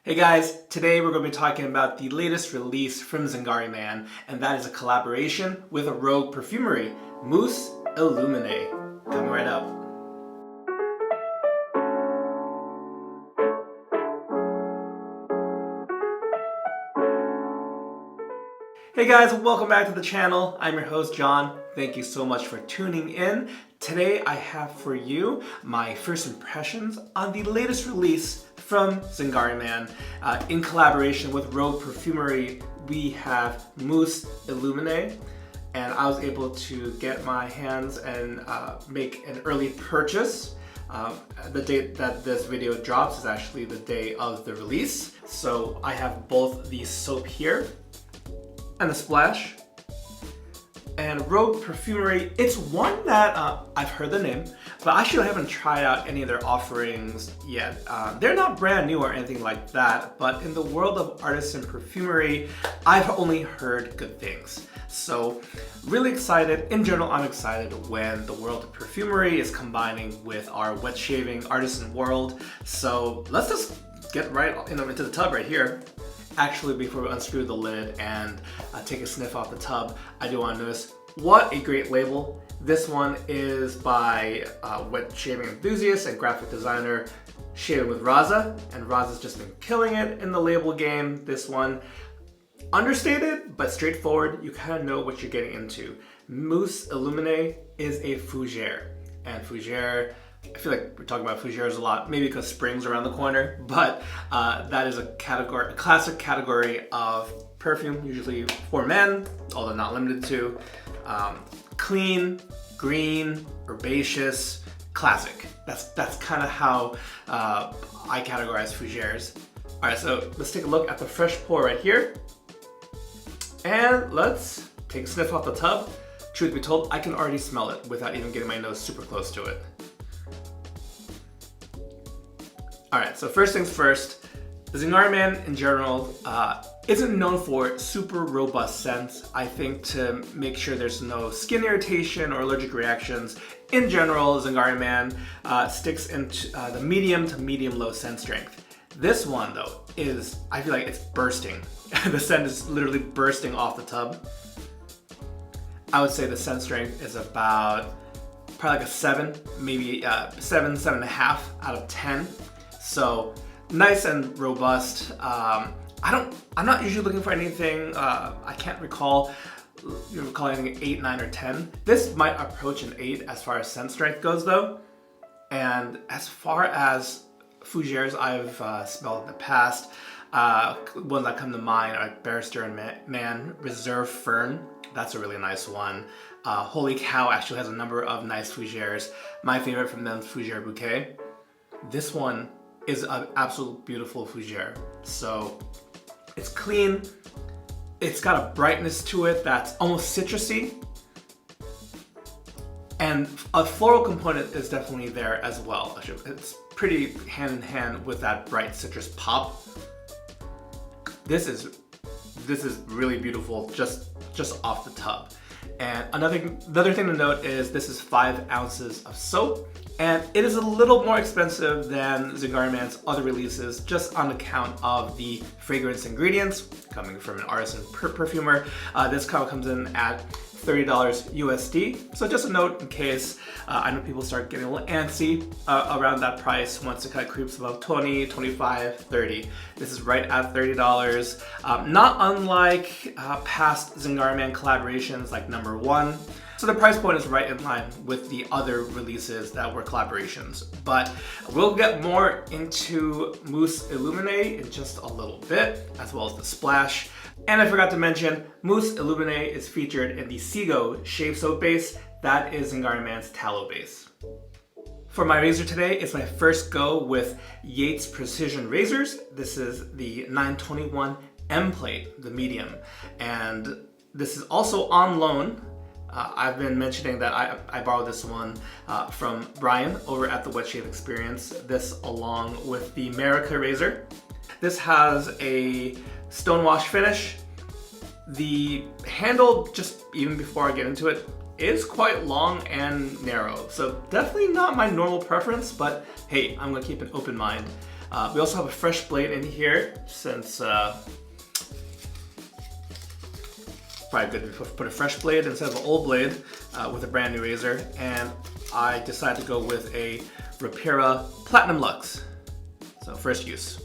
Hey guys, today we're going to be talking about the latest release from Zingari Man, and that is a collaboration with a rogue perfumery, Mousse Illuminee. Coming right up. Hey guys, welcome back to the channel. I'm your host, John. Thank you so much for tuning in. Today I have for you my first impressions on the latest release from Zingari Man. In collaboration with Rogue Perfumery, we have Mousse Illuminee, and I was able to get my hands and make an early purchase. The date that this video drops is actually the day of the release. So I have both the soap here and the splash. And Rogue Perfumery, it's one that I've heard the name, but actually I haven't tried out any of their offerings yet. They're not brand new or anything like that, but in the world of artisan perfumery, I've only heard good things. So really excited. In general, I'm excited when the world of perfumery is combining with our wet shaving artisan world. So let's just get right into the tub right here. Actually, before we unscrew the lid and take a sniff off the tub, I do want to notice what a great label. This one is by wet shaving enthusiast and graphic designer Shaving with Raza, and Raza's just been killing it in the label game. This one, understated but straightforward. You kind of know what you're getting into. Mousse Illuminee is a fougere, and fougere, I feel like we're talking about fougères a lot, maybe because spring's around the corner, but that is a classic category of perfume, usually for men, although not limited to. Clean, green, herbaceous, classic. That's kind of how I categorize fougères. All right, so let's take a look at the fresh pour right here, and let's take a sniff off the tub. Truth be told, I can already smell it without even getting my nose super close to it. Alright, so first things first, the Zingari Man in general isn't known for super robust scents. I think to make sure there's no skin irritation or allergic reactions, in general, Zingari Man sticks into the medium to medium-low scent strength. This one though is, I feel like it's bursting. The scent is literally bursting off the tub. I would say the scent strength is about probably like a 7, maybe 7.5 out of 10. So nice and robust. I'm not usually looking for anything. I can't recall anything 8, 9, or 10. This might approach an 8 as far as scent strength goes, though. And as far as fougères I've smelled in the past, ones that come to mind are Barrister and Man Reserve Fern. That's a really nice one. Holy Cow actually has a number of nice fougères. My favorite from them is Fougère Bouquet. This one is an absolute beautiful fougere. So it's clean, it's got a brightness to it that's almost citrusy, and a floral component is definitely there as well. It's pretty hand in hand with that bright citrus pop. This is really beautiful just off the tub. And another thing to note is this is 5 ounces of soap, and it is a little more expensive than Zingari Man's other releases just on account of the fragrance ingredients coming from an artisan perfumer. This comes in at $30 USD. So just a note in case I know people start getting a little antsy around that price once it kind of creeps above 20, 25, 30. This is right at $30. Not unlike past Zingari Man collaborations like number 1. So the price point is right in line with the other releases that were collaborations. But we'll get more into Mousse Illuminee in just a little bit, as well as the splash. And I forgot to mention, Mousse Illuminee is featured in the Seago Shave Soap Base. That is Zingari Man's tallow base. For my razor today, it's my first go with Yates Precision razors. This is the 921 M plate, the medium. And this is also on loan. I've been mentioning that I borrowed this one from Brian over at the Wet Shave Experience. This along with the America razor. This has a stonewash finish. The handle, just even before I get into it, is quite long and narrow. So definitely not my normal preference, but hey, I'm gonna keep an open mind. We also have a fresh blade in here since probably good to put a fresh blade instead of an old blade with a brand new razor. And I decided to go with a Rapira Platinum Luxe. So first use.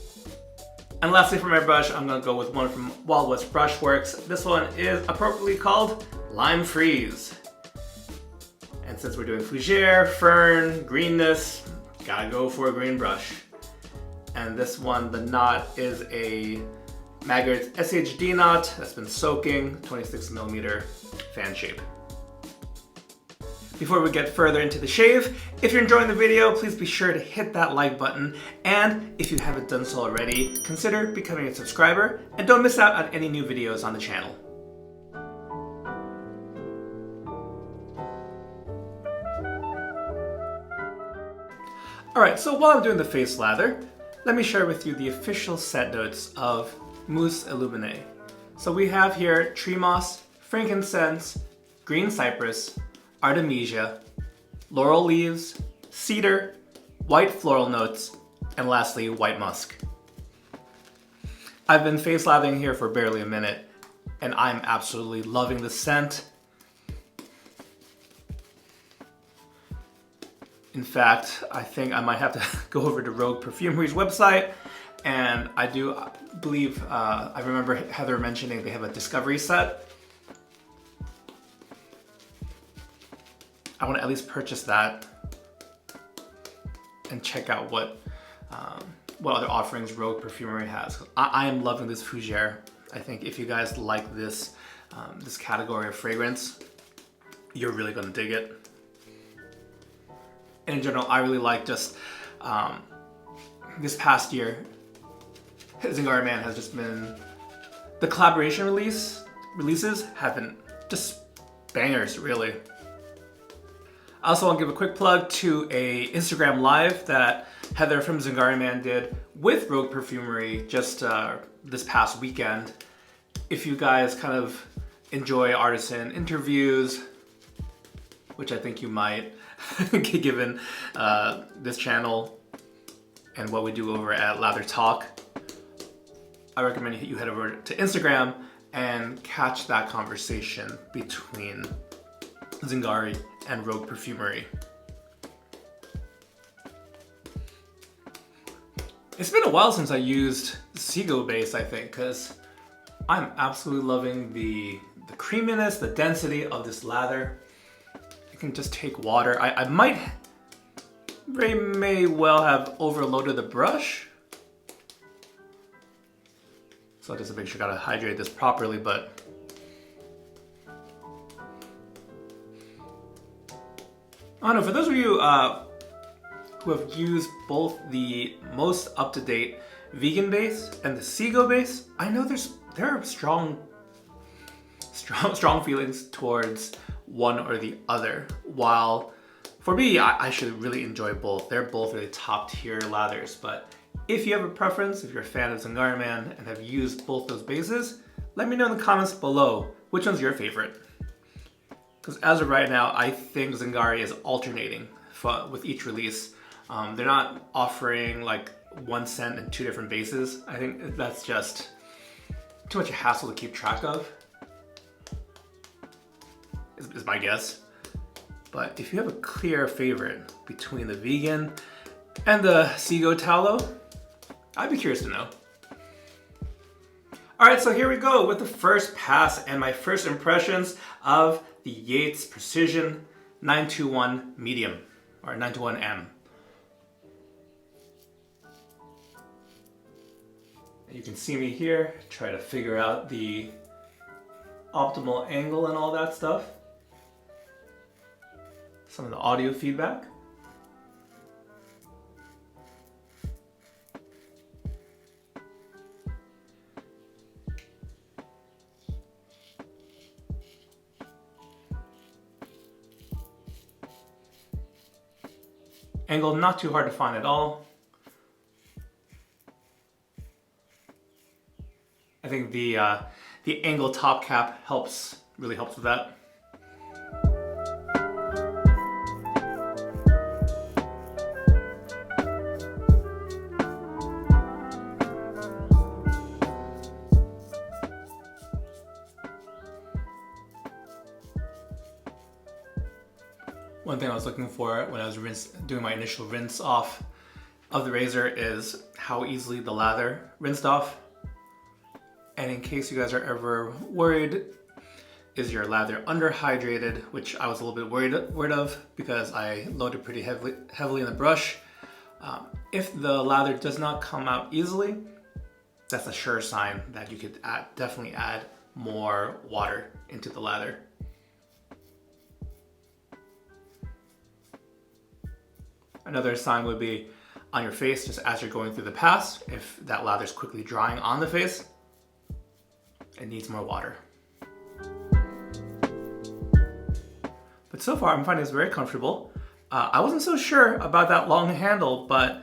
And lastly for my brush, I'm gonna go with one from Wild West Brushworks. This one is appropriately called Lime Freeze. And since we're doing fougere, fern, greenness, gotta go for a green brush. And this one, the knot is a Maggard's SHD knot that's been soaking, 26mm fan shape. Before we get further into the shave, if you're enjoying the video, please be sure to hit that like button. And if you haven't done so already, consider becoming a subscriber and don't miss out on any new videos on the channel. Alright, so while I'm doing the face lather, let me share with you the official scent notes of Mousse Illuminee. So we have here tree moss, frankincense, green cypress, artemisia, laurel leaves, cedar, white floral notes, and lastly, white musk. I've been face lathering here for barely a minute, and I'm absolutely loving the scent. In fact, I think I might have to go over to Rogue Perfumery's website, and I do believe, I remember Heather mentioning they have a discovery set. I want to at least purchase that and check out what other offerings Rogue Perfumery has. I am loving this fougere. I think if you guys like this this category of fragrance, you're really gonna dig it. And in general, I really like just this past year, Zingari Man has just been, the collaboration releases have been just bangers, really. I also want to give a quick plug to a Instagram live that Heather from Zingari Man did with Rogue Perfumery just this past weekend. If you guys kind of enjoy artisan interviews, which I think you might, given this channel and what we do over at Lather Talk, I recommend you head over to Instagram and catch that conversation between Zingari and Rogue Perfumery. It's been a while since I used Seago base, I think, because I'm absolutely loving the creaminess, the density of this lather. You can just take water. I may well have overloaded the brush. So just to make sure I gotta hydrate this properly, but I don't know, for those of you who have used both the most up-to-date vegan base and the Seago base, I know there are strong feelings towards one or the other. While for me, I should really enjoy both. They're both really top tier lathers, but if you have a preference, if you're a fan of Zingari Man and have used both those bases, let me know in the comments below which one's your favorite. Because as of right now, I think Zingari is alternating with each release. They're not offering like one scent and two different bases. I think that's just too much a hassle to keep track of, is my guess. But if you have a clear favorite between the vegan and the Seago tallow, I'd be curious to know. All right, so here we go with the first pass and my first impressions of the Yates Precision 921 Medium, or 921M. You can see me here, try to figure out the optimal angle and all that stuff. Some of the audio feedback. Angle not too hard to find at all. I think the angle top cap really helps with that. one thing I was looking for when I was doing my initial rinse off of the razor is how easily the lather rinsed off. And in case you guys are ever worried, is your lather underhydrated, which I was a little bit worried of because I loaded pretty heavily in the brush. If the lather does not come out easily, that's a sure sign that you could definitely add more water into the lather. Another sign would be on your face, just as you're going through the pass, if that lather is quickly drying on the face, it needs more water. But so far, I'm finding this very comfortable. I wasn't so sure about that long handle, but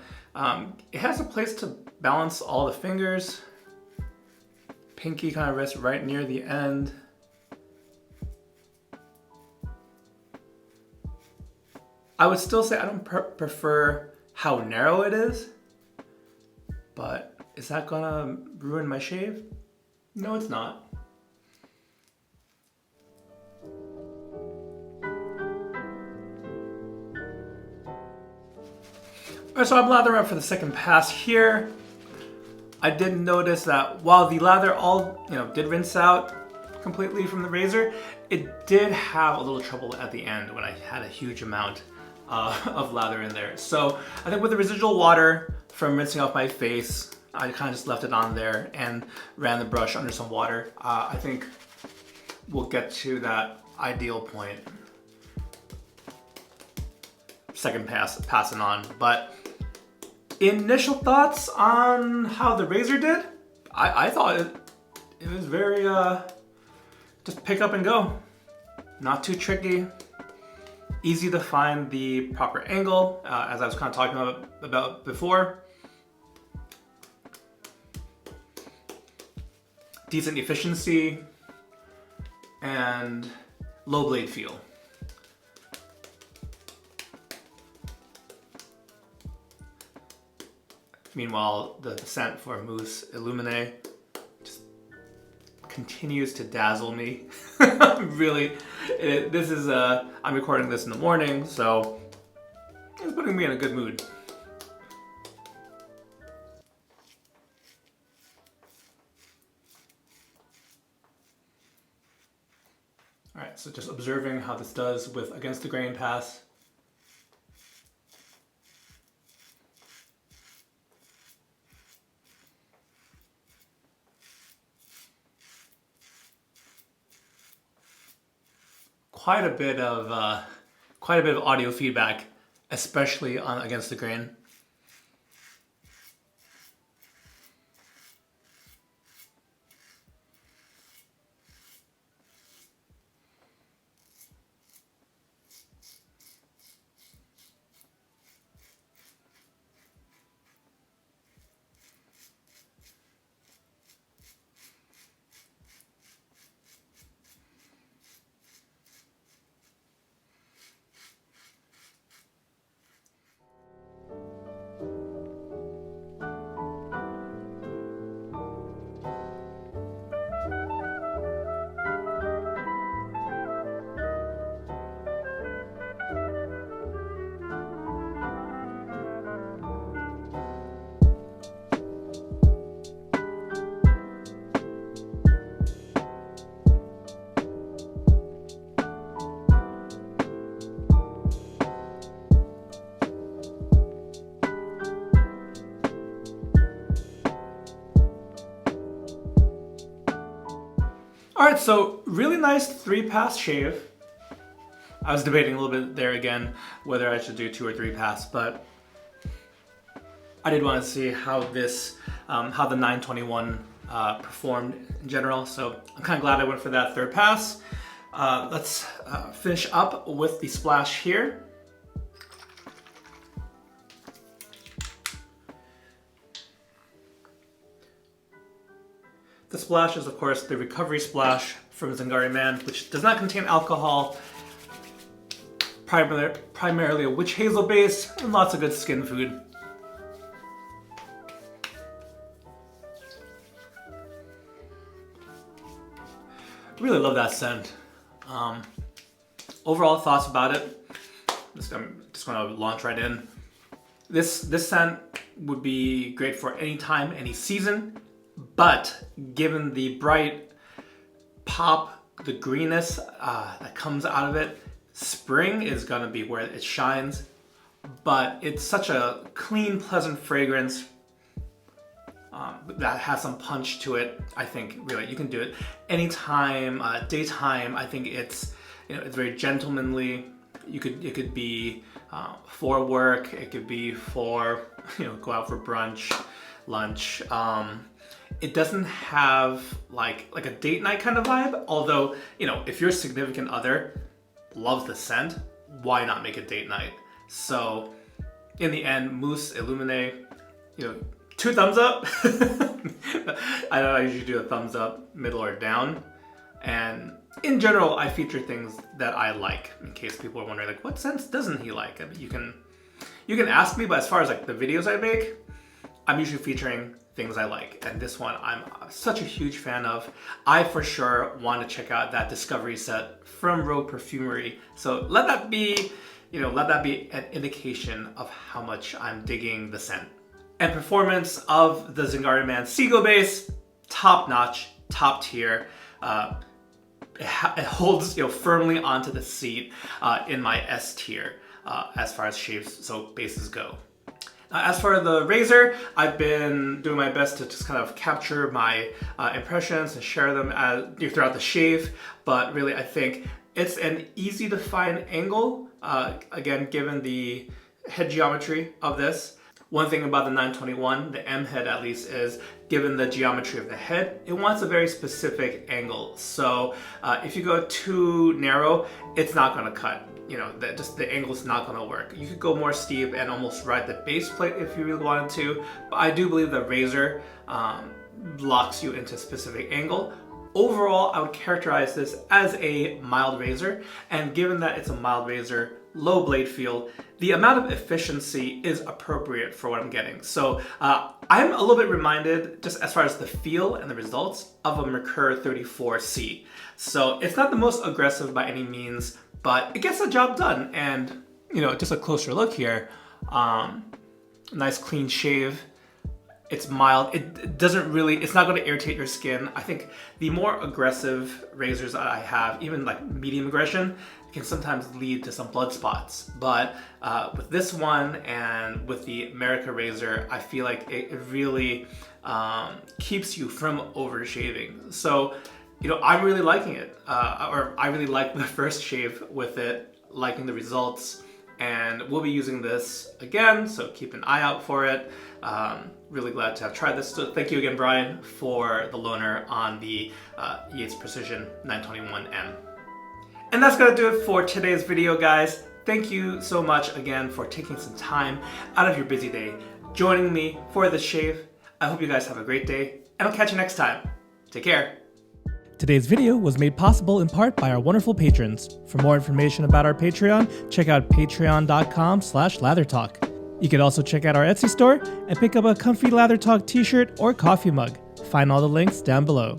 it has a place to balance all the fingers. Pinky kind of rests right near the end. I would still say I don't prefer how narrow it is, but is that gonna ruin my shave? No, it's not. Alright, so I'm lathering up for the second pass here. I did notice that while the lather did rinse out completely from the razor, it did have a little trouble at the end when I had a huge amount of lather in there. So I think with the residual water from rinsing off my face, I kind of just left it on there and ran the brush under some water. I think we'll get to that ideal point. Second passing on. But initial thoughts on how the razor did? I thought it was very, just pick up and go. Not too tricky. Easy to find the proper angle, as I was kind of talking about before. Decent efficiency and low blade feel. Meanwhile, the scent for Mousse Illuminee just continues to dazzle me. Really, I'm recording this in the morning, so it's putting me in a good mood. All right, so just observing how this does with against the grain pass. Quite a bit of audio feedback, especially on against the grain. All right, so really nice 3-pass shave. I was debating a little bit there again whether I should do 2 or 3 pass, but I did want to see how this, how the 921 performed in general. So I'm kind of glad I went for that 3rd pass. Let's finish up with the splash here. The splash is, of course, the recovery splash from Zingari Man, which does not contain alcohol, primarily a witch hazel base, and lots of good skin food. Really love that scent. Overall thoughts about it. I'm just gonna launch right in. This scent would be great for any time, any season, but given the bright pop, the greenness that comes out of it, spring is gonna be where it shines. But it's such a clean, pleasant fragrance that has some punch to it. I think really you can do it anytime, daytime. I think it's it's very gentlemanly. It could be for work. It could be for go out for brunch, lunch. It doesn't have like a date night kind of vibe. Although if your significant other loves the scent, why not make it date night? So in the end, Mousse Illuminee, 2 thumbs up. I don't know, I usually do a thumbs up, middle or down. And in general, I feature things that I like, in case people are wondering, like, what scents doesn't he like? I mean, you can ask me, but as far as like the videos I make, I'm usually featuring things I like. And this one, I'm such a huge fan of. I for sure want to check out that Discovery set from Rogue Perfumery. So let that be an indication of how much I'm digging the scent. And performance of the Zingari Man Seagull base, top notch, top tier. It holds firmly onto the seat in my S tier as far as shaves, so bases go. As for the razor, I've been doing my best to just kind of capture my impressions and share them throughout the shave, but really I think it's an easy to find angle, again, given the head geometry of this. One thing about the 921, the M head at least, is given the geometry of the head, it wants a very specific angle. So if you go too narrow, it's not gonna cut. The angle's not gonna work. You could go more steep and almost ride the base plate if you really wanted to, but I do believe the razor locks you into a specific angle. Overall, I would characterize this as a mild razor, and given that it's a mild razor, low blade feel, the amount of efficiency is appropriate for what I'm getting. So I'm a little bit reminded, just as far as the feel and the results, of a Merkur 34C. So it's not the most aggressive by any means, but it gets the job done. And just a closer look here, nice clean shave. It's mild. It's not going to irritate your skin. I think the more aggressive razors that I have, even like medium aggression, can sometimes lead to some blood spots. But with this one and with the America razor, I feel like it really keeps you from overshaving. So, I'm really liking it. Or I really like the first shave with it, liking the results. And we'll be using this again, so keep an eye out for it. Really glad to have tried this. So thank you again, Brian, for the loaner on the Yates Precision 921M. And that's gonna do it for today's video, guys. Thank you so much again for taking some time out of your busy day, joining me for this shave. I hope you guys have a great day, and I'll catch you next time. Take care. Today's video was made possible in part by our wonderful patrons. For more information about our Patreon, check out patreon.com/lathertalk. You can also check out our Etsy store and pick up a comfy Lather Talk t-shirt or coffee mug. Find all the links down below.